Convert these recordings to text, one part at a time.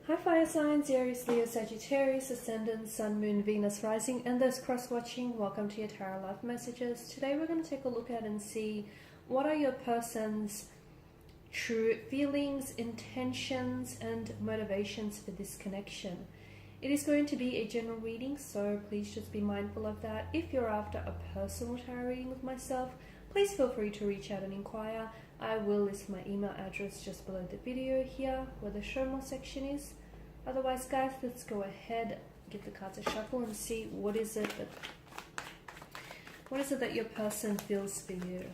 Hi fire signs, Aries, Leo, Sagittarius, Ascendant, Sun, Moon, Venus, Rising, and those cross-watching. Welcome to your Tarot Love Messages. Today we're going to take a look at and see what are your person's true feelings, intentions, and motivations for this connection. It is going to be a general reading, so please just be mindful of that. If you're after a personal tarot reading with myself, please feel free to reach out and inquire. I will list my email address just below the video here where the show more section is. Otherwise, guys, let's go ahead, give the cards a shuffle and see what is it that your person feels for you.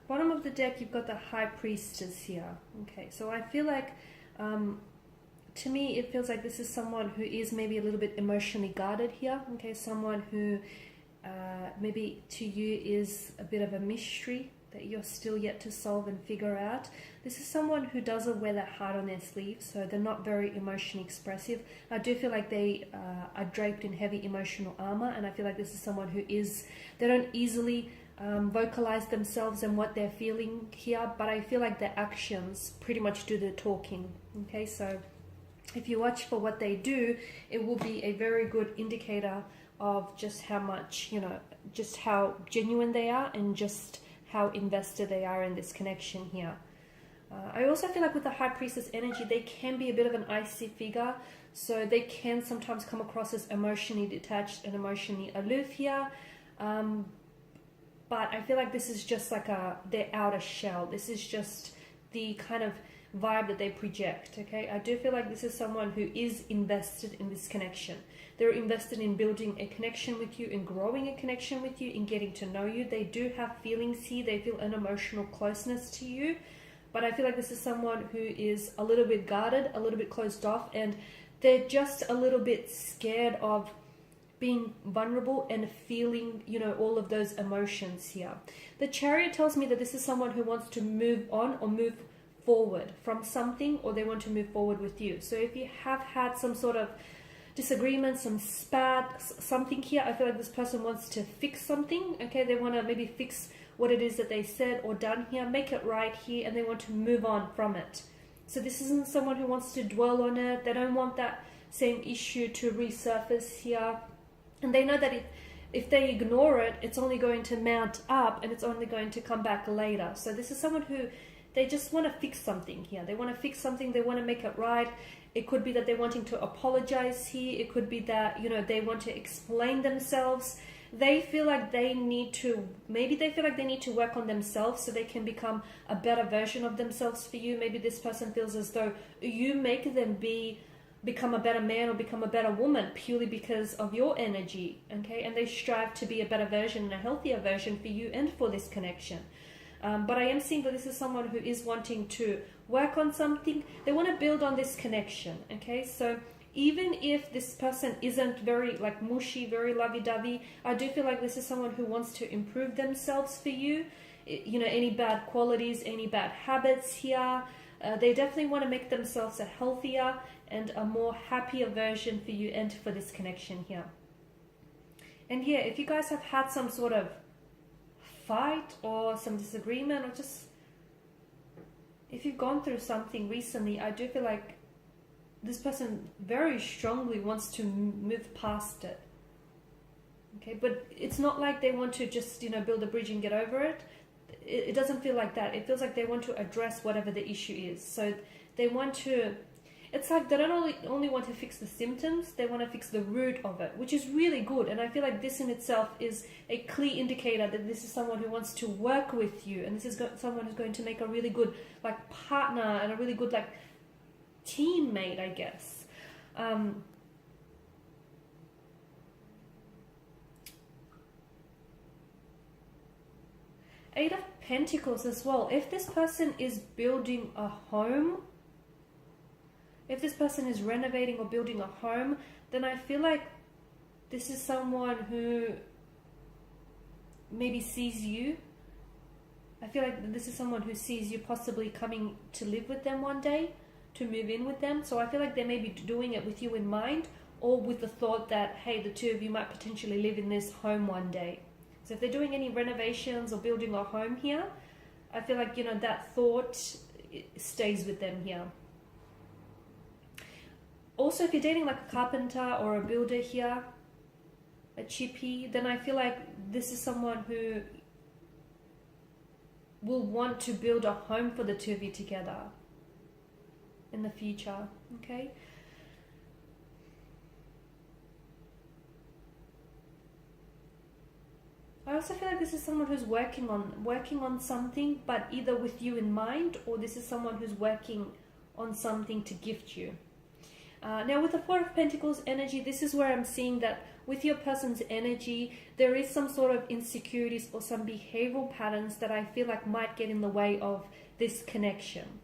Bottom of the deck, you've got the High Priestess here. Okay, so I feel like, to me, it feels like this is someone who is maybe a little bit emotionally guarded here. Okay, someone who maybe to you is a bit of a mystery that you're still yet to solve and figure out. This is someone who doesn't wear their heart on their sleeve, so they're not very emotionally expressive. I do feel like they are draped in heavy emotional armor, and I feel like this is someone who they don't easily vocalize themselves and what they're feeling here, but I feel like their actions pretty much do the talking. Okay, so if you watch for what they do, it will be a very good indicator of just how much, just how genuine they are and just how invested they are in this connection here. I also feel like with the High Priestess energy, they can be a bit of an icy figure, so they can sometimes come across as emotionally detached and emotionally aloof here. But I feel like this is just like their outer shell. This is just the kind of vibe that they project, okay? I do feel like this is someone who is invested in this connection. They're invested in building a connection with you, in growing a connection with you, in getting to know you. They do have feelings here. They feel an emotional closeness to you. But I feel like this is someone who is a little bit guarded, a little bit closed off, and they're just a little bit scared of being vulnerable and feeling, all of those emotions here. The Chariot tells me that this is someone who wants to move on or move forward from something, or they want to move forward with you. So if you have had some sort of disagreement, some spat, something here, I feel like this person wants to fix something, okay? They want to maybe fix what it is that they said or done here, make it right here, and they want to move on from it. So this isn't someone who wants to dwell on it. They don't want that same issue to resurface here. And they know that if they ignore it, it's only going to mount up and it's only going to come back later. So this is someone who, they just want to fix something here. They want to fix something. They want to make it right. It could be that they're wanting to apologize here. It could be that, they want to explain themselves. They feel like they need to work on themselves so they can become a better version of themselves for you. Maybe this person feels as though you make them become a better man or become a better woman purely because of your energy, okay? And they strive to be a better version and a healthier version for you and for this connection. But I am seeing that this is someone who is wanting to work on something. They want to build on this connection, okay? So even if this person isn't very mushy, very lovey-dovey, I do feel like this is someone who wants to improve themselves for you. Any bad qualities, any bad habits here, they definitely want to make themselves a healthier and a more happier version for you and for this connection here. And yeah, if you guys have had some sort of fight or some disagreement, or just if you've gone through something recently, I do feel like this person very strongly wants to move past it. Okay, but it's not like they want to just, build a bridge and get over it. It doesn't feel like that. It feels like they want to address whatever the issue is. So they want to, it's like they don't only want to fix the symptoms, they want to fix the root of it, which is really good. And I feel like this in itself is a clear indicator that this is someone who wants to work with you. And this is someone who's going to make a really good partner and a really good teammate, I guess. Eight of Pentacles as well. If this person is building a home, if this person is renovating or building a home, then I feel like this is someone who maybe sees you I feel like this is someone who sees you possibly coming to live with them one day. to move in with them. So I feel like they may be doing it with you in mind, or with the thought that, hey, the two of you might potentially live in this home one day. So if they're doing any renovations or building a home here, I feel like, you know, that thought stays with them here. Also, if you're dating like a carpenter or a builder here, a chippy, then I feel like this is someone who will want to build a home for the two of you together in the future, okay? I also feel like this is someone who's working on something, but either with you in mind, or this is someone who's working on something to gift you. Now with the Four of Pentacles energy, this is where I'm seeing that with your person's energy, there is some sort of insecurities or some behavioral patterns that I feel like might get in the way of this connection.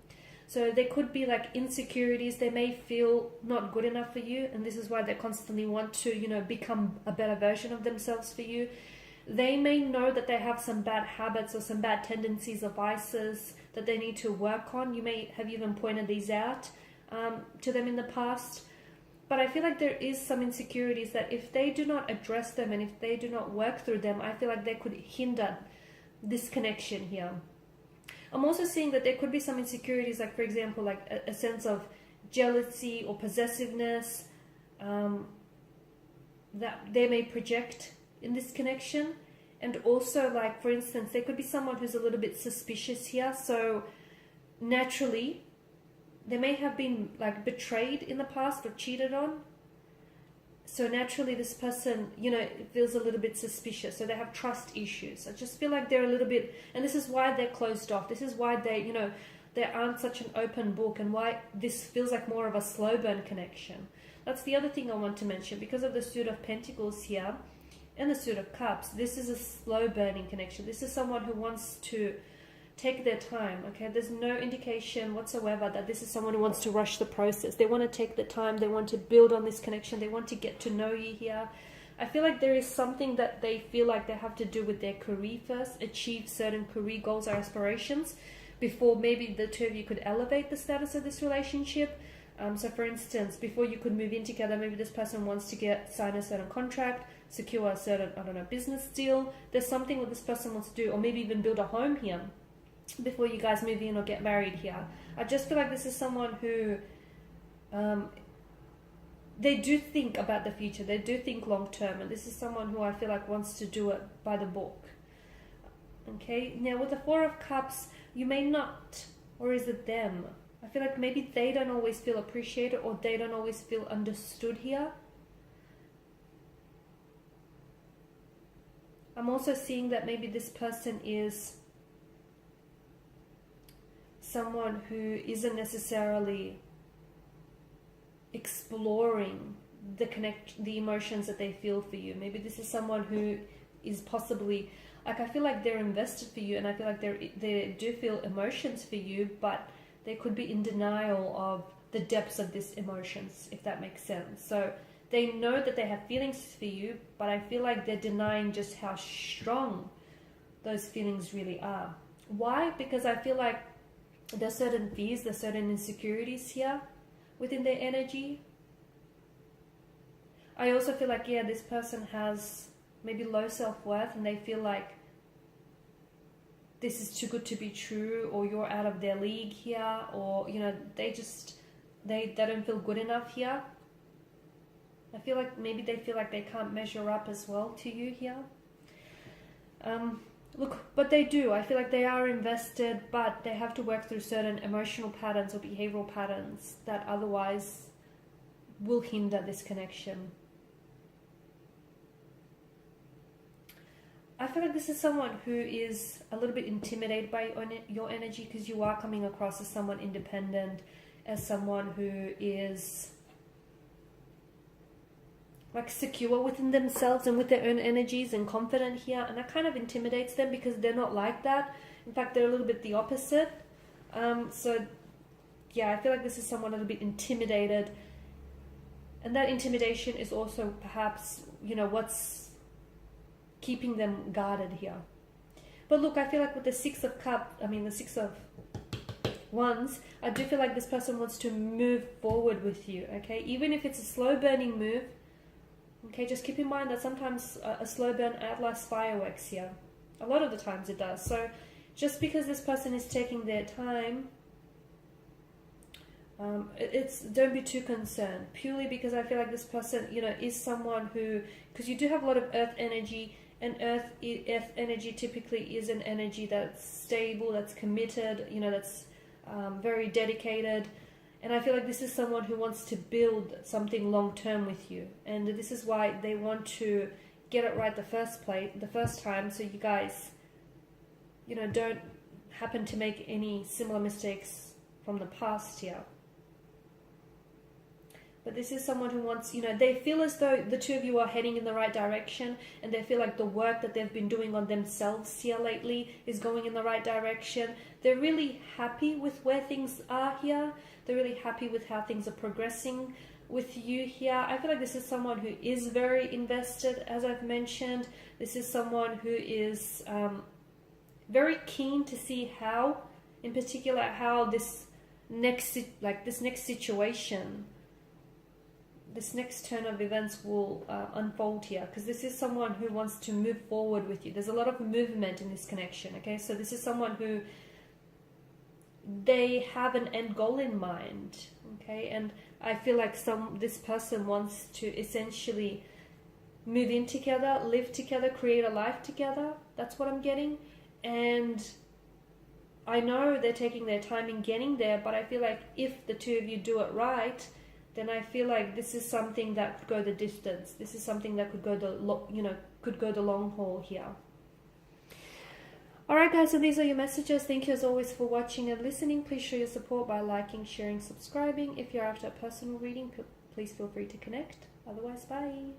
So there could be like insecurities. They may feel not good enough for you, and this is why they constantly want to, you know, become a better version of themselves for you. They may know that they have some bad habits or some bad tendencies or vices that they need to work on. You may have even pointed these out to them in the past. But I feel like there is some insecurities that if they do not address them and if they do not work through them, I feel like they could hinder this connection here. I'm also seeing that there could be some insecurities, like for example, like a sense of jealousy or possessiveness that they may project in this connection. And also, like for instance, there could be someone who's a little bit suspicious here. So naturally, they may have been like betrayed in the past or cheated on. So naturally this person, you know, feels a little bit suspicious. So they have trust issues. I just feel like they're a little bit, and this is why they're closed off. This is why they, you know, they aren't such an open book, and why this feels like more of a slow burn connection. That's the other thing I want to mention. Because of the Suit of Pentacles here and the Suit of Cups, this is a slow burning connection. This is someone who wants to take their time, okay? There's no indication whatsoever that this is someone who wants to rush the process. They want to take the time. They want to build on this connection. They want to get to know you here. I feel like there is something that they feel like they have to do with their career first, achieve certain career goals or aspirations before maybe the two of you could elevate the status of this relationship. So for instance, before you could move in together, maybe this person wants to sign a certain contract, secure a certain, I don't know, business deal. There's something that this person wants to do, or maybe even build a home here before you guys move in or get married here. I just feel like this is someone who they do think about the future. They do think long term, and this is someone who I feel like wants to do it by the book. Okay, now with the Four of Cups, you may not, or is it them? I feel like maybe they don't always feel appreciated, or they don't always feel understood here. I'm also seeing that maybe this person is someone who isn't necessarily exploring the emotions that they feel for you. Maybe this is someone who is possibly, like, I feel like they're invested for you, and I feel like they do feel emotions for you, but they could be in denial of the depths of these emotions, if that makes sense. So they know that they have feelings for you, but I feel like they're denying just how strong those feelings really are. Why? Because I feel like there's certain fears, there's certain insecurities here within their energy. I also feel like, yeah, this person has maybe low self-worth, and they feel like this is too good to be true, or you're out of their league here, or, you know, they don't feel good enough here. I feel like maybe they feel like they can't measure up as well to you here. Look, but they do. I feel like they are invested, but they have to work through certain emotional patterns or behavioral patterns that otherwise will hinder this connection. I feel like this is someone who is a little bit intimidated by your energy, because you are coming across as someone independent, as someone who is like secure within themselves and with their own energies and confident here, and that kind of intimidates them because they're not like that. In fact, they're a little bit the opposite. So yeah, I feel like this is someone a little bit intimidated, and that intimidation is also perhaps, you know, what's keeping them guarded here. But look, I feel like with the Six of Wands, I do feel like this person wants to move forward with you, okay? Even if it's a slow burning move, okay, just keep in mind that sometimes a slow burn outlasts fireworks here. A lot of the times it does. So just because this person is taking their time, don't be too concerned, purely because I feel like this person, you know, is someone who, because you do have a lot of earth energy, and earth energy typically is an energy that's stable, that's committed, you know, that's very dedicated. And I feel like this is someone who wants to build something long term with you, and this is why they want to get it right the first time, so you guys, you know, don't happen to make any similar mistakes from the past here. But this is someone who wants, you know, they feel as though the two of you are heading in the right direction, and they feel like the work that they've been doing on themselves here lately is going in the right direction. They're really happy with where things are here. They're really happy with how things are progressing with you here. I feel like this is someone who is very invested, as I've mentioned. This is someone who is very keen to see how, in particular, how this next situation, this next turn of events will unfold here, because this is someone who wants to move forward with you. There's a lot of movement in this connection, okay? So this is someone who, they have an end goal in mind, okay? And I feel like this person wants to essentially move in together, live together, create a life together. That's what I'm getting. And I know they're taking their time in getting there, but I feel like if the two of you do it right, then I feel like this is something that could go the distance. This is something that could go the long haul here. Alright guys, so these are your messages. Thank you as always for watching and listening. Please show your support by liking, sharing, subscribing. If you're after a personal reading, please feel free to connect. Otherwise, bye.